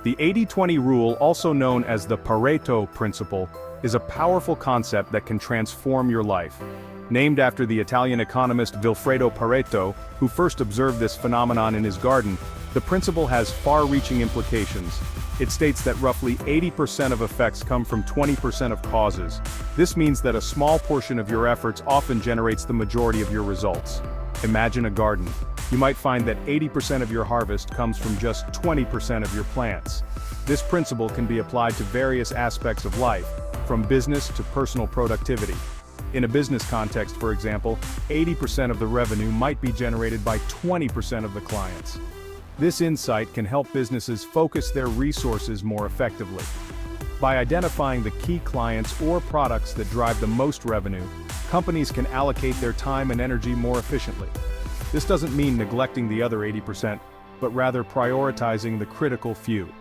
The 80-20 rule, also known as the Pareto Principle, is a powerful concept that can transform your life. Named after the Italian economist Vilfredo Pareto, who first observed this phenomenon in his garden, the principle has far-reaching implications. It states that roughly 80% of effects come from 20% of causes. This means that a small portion of your efforts often generates the majority of your results. Imagine a garden. You might find that 80% of your harvest comes from just 20% of your plants. This principle can be applied to various aspects of life, from business to personal productivity. In a business context, for example, 80% of the revenue might be generated by 20% of the clients. This insight can help businesses focus their resources more effectively. By identifying the key clients or products that drive the most revenue, companies can allocate their time and energy more efficiently. This doesn't mean neglecting the other 80%, but rather prioritizing the critical few.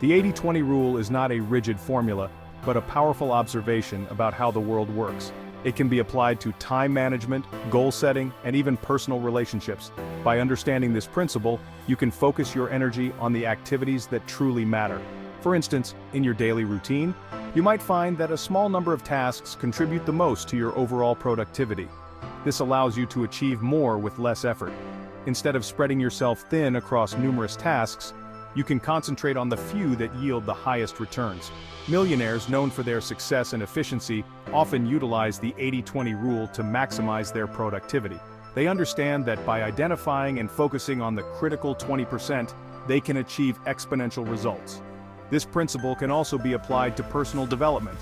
The 80-20 rule is not a rigid formula, but a powerful observation about how the world works. It can be applied to time management, goal setting, and even personal relationships. By understanding this principle, you can focus your energy on the activities that truly matter. For instance, in your daily routine, you might find that a small number of tasks contribute the most to your overall productivity. This allows you to achieve more with less effort. Instead of spreading yourself thin across numerous tasks, you can concentrate on the few that yield the highest returns. Millionaires, known for their success and efficiency, often utilize the 80-20 rule to maximize their productivity. They understand that by identifying and focusing on the critical 20%, they can achieve exponential results. This principle can also be applied to personal development.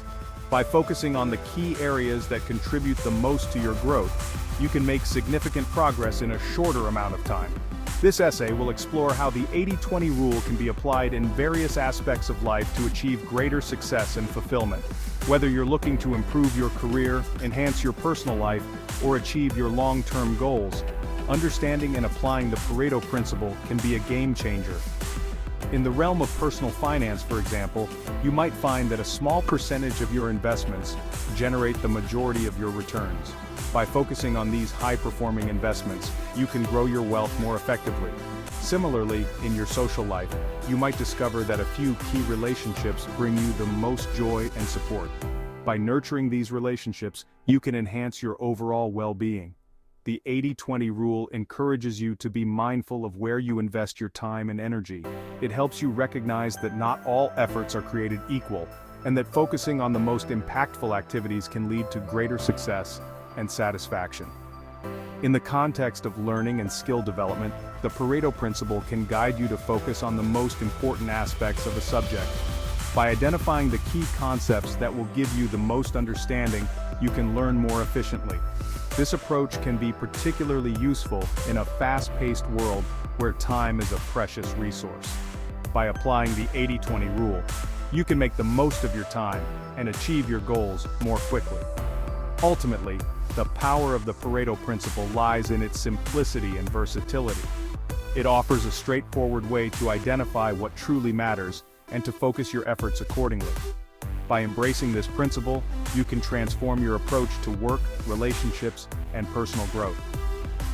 By focusing on the key areas that contribute the most to your growth, you can make significant progress in a shorter amount of time. This essay will explore how the 80-20 rule can be applied in various aspects of life to achieve greater success and fulfillment. Whether you're looking to improve your career, enhance your personal life, or achieve your long-term goals, understanding and applying the Pareto Principle can be a game changer. In the realm of personal finance, for example, you might find that a small percentage of your investments generate the majority of your returns. By focusing on these high-performing investments, you can grow your wealth more effectively. Similarly, in your social life, you might discover that a few key relationships bring you the most joy and support. By nurturing these relationships, you can enhance your overall well-being. The 80-20 rule encourages you to be mindful of where you invest your time and energy. It helps you recognize that not all efforts are created equal, and that focusing on the most impactful activities can lead to greater success and satisfaction. In the context of learning and skill development, the Pareto Principle can guide you to focus on the most important aspects of a subject. By identifying the key concepts that will give you the most understanding, you can learn more efficiently. This approach can be particularly useful in a fast-paced world where time is a precious resource. By applying the 80-20 rule, you can make the most of your time and achieve your goals more quickly. Ultimately, the power of the Pareto Principle lies in its simplicity and versatility. It offers a straightforward way to identify what truly matters and to focus your efforts accordingly. By embracing this principle, you can transform your approach to work, relationships, and personal growth.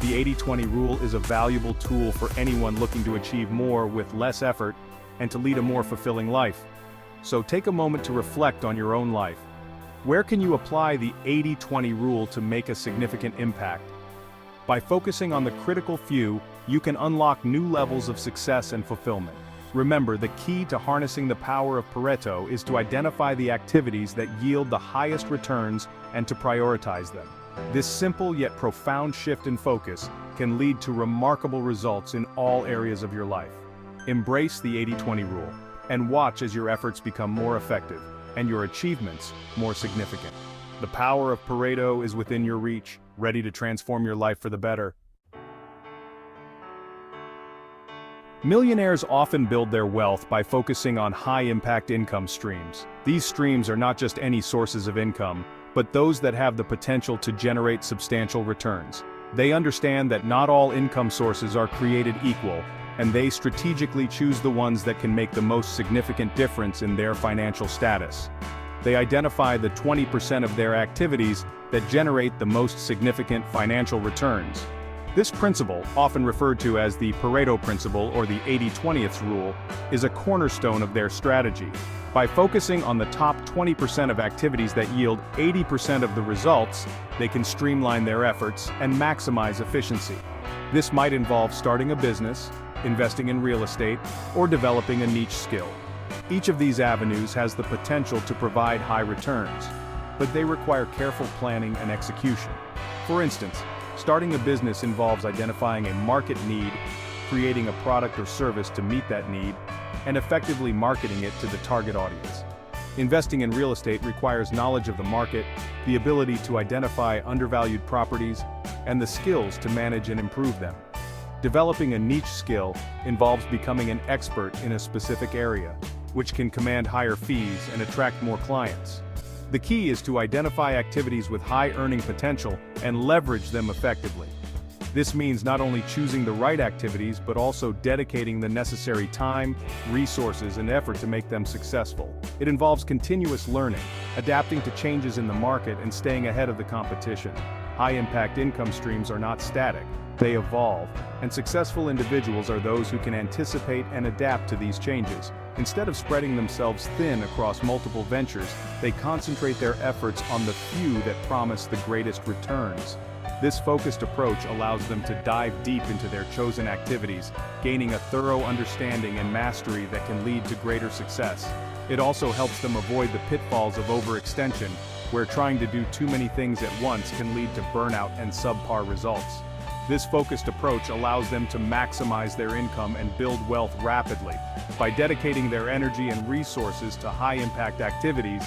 The 80-20 rule is a valuable tool for anyone looking to achieve more with less effort and to lead a more fulfilling life. So take a moment to reflect on your own life. Where can you apply the 80-20 rule to make a significant impact? By focusing on the critical few, you can unlock new levels of success and fulfillment. Remember, the key to harnessing the power of Pareto is to identify the activities that yield the highest returns and to prioritize them. This simple yet profound shift in focus can lead to remarkable results in all areas of your life. Embrace the 80-20 rule and watch as your efforts become more effective and your achievements more significant. The power of Pareto is within your reach, ready to transform your life for the better. Millionaires often build their wealth by focusing on high-impact income streams. These streams are not just any sources of income, but those that have the potential to generate substantial returns. They understand that not all income sources are created equal, and they strategically choose the ones that can make the most significant difference in their financial status. They identify the 20% of their activities that generate the most significant financial returns. This principle, often referred to as the Pareto Principle or the 80-20th rule, is a cornerstone of their strategy. By focusing on the top 20% of activities that yield 80% of the results, they can streamline their efforts and maximize efficiency. This might involve starting a business, investing in real estate, or developing a niche skill. Each of these avenues has the potential to provide high returns, but they require careful planning and execution. For instance, starting a business involves identifying a market need, creating a product or service to meet that need, and effectively marketing it to the target audience. Investing in real estate requires knowledge of the market, the ability to identify undervalued properties, and the skills to manage and improve them. Developing a niche skill involves becoming an expert in a specific area, which can command higher fees and attract more clients. The key is to identify activities with high earning potential and leverage them effectively. This means not only choosing the right activities but also dedicating the necessary time, resources, and effort to make them successful. It involves continuous learning, adapting to changes in the market and staying ahead of the competition. High-impact income streams are not static, they evolve, and successful individuals are those who can anticipate and adapt to these changes. Instead of spreading themselves thin across multiple ventures, they concentrate their efforts on the few that promise the greatest returns. This focused approach allows them to dive deep into their chosen activities, gaining a thorough understanding and mastery that can lead to greater success. It also helps them avoid the pitfalls of overextension, where trying to do too many things at once can lead to burnout and subpar results. This focused approach allows them to maximize their income and build wealth rapidly. By dedicating their energy and resources to high-impact activities,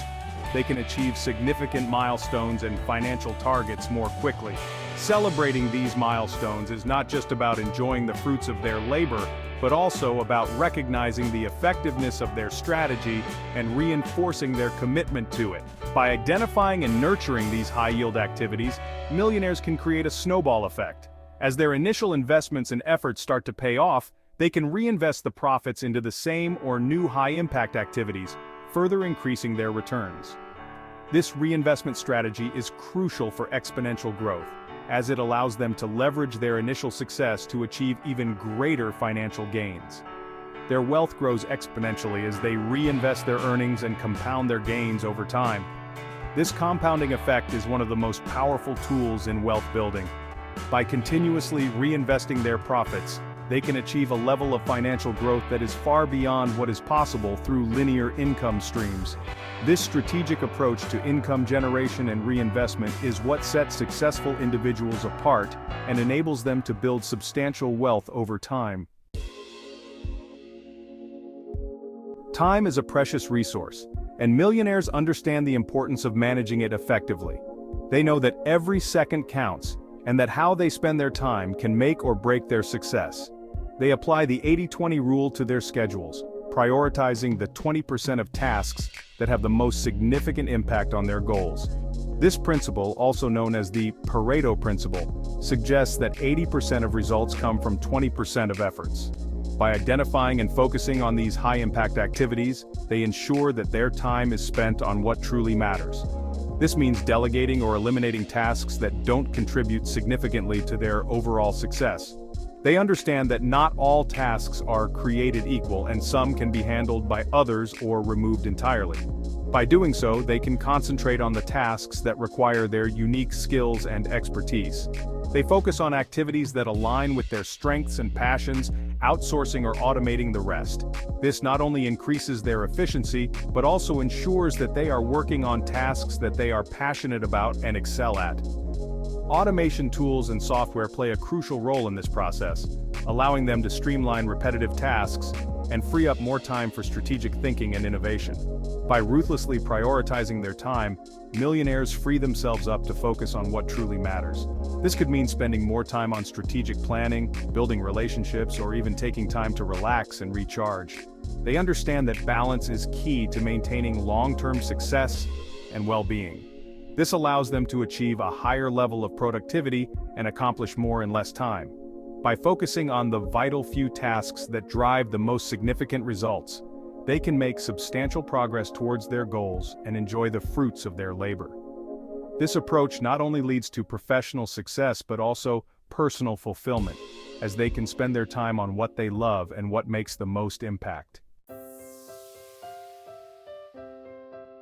they can achieve significant milestones and financial targets more quickly. Celebrating these milestones is not just about enjoying the fruits of their labor, but also about recognizing the effectiveness of their strategy and reinforcing their commitment to it. By identifying and nurturing these high-yield activities, millionaires can create a snowball effect. As their initial investments and efforts start to pay off, they can reinvest the profits into the same or new high-impact activities, further increasing their returns. This reinvestment strategy is crucial for exponential growth, as it allows them to leverage their initial success to achieve even greater financial gains. Their wealth grows exponentially as they reinvest their earnings and compound their gains over time. This compounding effect is one of the most powerful tools in wealth building. By continuously reinvesting their profits, they can achieve a level of financial growth that is far beyond what is possible through linear income streams. This strategic approach to income generation and reinvestment is what sets successful individuals apart and enables them to build substantial wealth over time. Time is a precious resource, and millionaires understand the importance of managing it effectively. They know that every second counts, and that how they spend their time can make or break their success. They apply the 80-20 rule to their schedules, prioritizing the 20% of tasks that have the most significant impact on their goals. This principle, also known as the Pareto Principle, suggests that 80% of results come from 20% of efforts. By identifying and focusing on these high-impact activities, they ensure that their time is spent on what truly matters. This means delegating or eliminating tasks that don't contribute significantly to their overall success. They understand that not all tasks are created equal and some can be handled by others or removed entirely. By doing so, they can concentrate on the tasks that require their unique skills and expertise. They focus on activities that align with their strengths and passions, outsourcing or automating the rest. This not only increases their efficiency, but also ensures that they are working on tasks that they are passionate about and excel at. Automation tools and software play a crucial role in this process, allowing them to streamline repetitive tasks and free up more time for strategic thinking and innovation. By ruthlessly prioritizing their time, millionaires free themselves up to focus on what truly matters. This could mean spending more time on strategic planning, building relationships, or even taking time to relax and recharge. They understand that balance is key to maintaining long-term success and well-being. This allows them to achieve a higher level of productivity and accomplish more in less time. By focusing on the vital few tasks that drive the most significant results, they can make substantial progress towards their goals and enjoy the fruits of their labor. This approach not only leads to professional success but also personal fulfillment, as they can spend their time on what they love and what makes the most impact.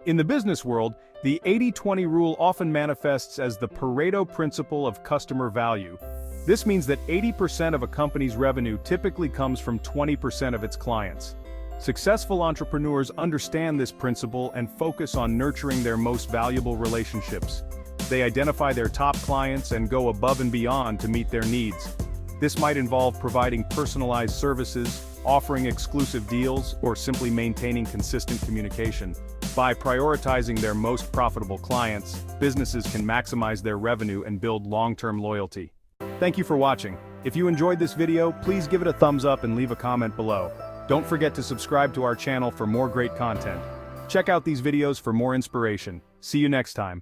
In the business world, the 80-20 rule often manifests as the Pareto Principle of customer value. This means that 80% of a company's revenue typically comes from 20% of its clients. Successful entrepreneurs understand this principle and focus on nurturing their most valuable relationships. They identify their top clients and go above and beyond to meet their needs. This might involve providing personalized services, offering exclusive deals, or simply maintaining consistent communication. By prioritizing their most profitable clients, businesses can maximize their revenue and build long-term loyalty. Thank you for watching. If you enjoyed this video, please give it a thumbs up and leave a comment below. Don't forget to subscribe to our channel for more great content. Check out these videos for more inspiration. See you next time.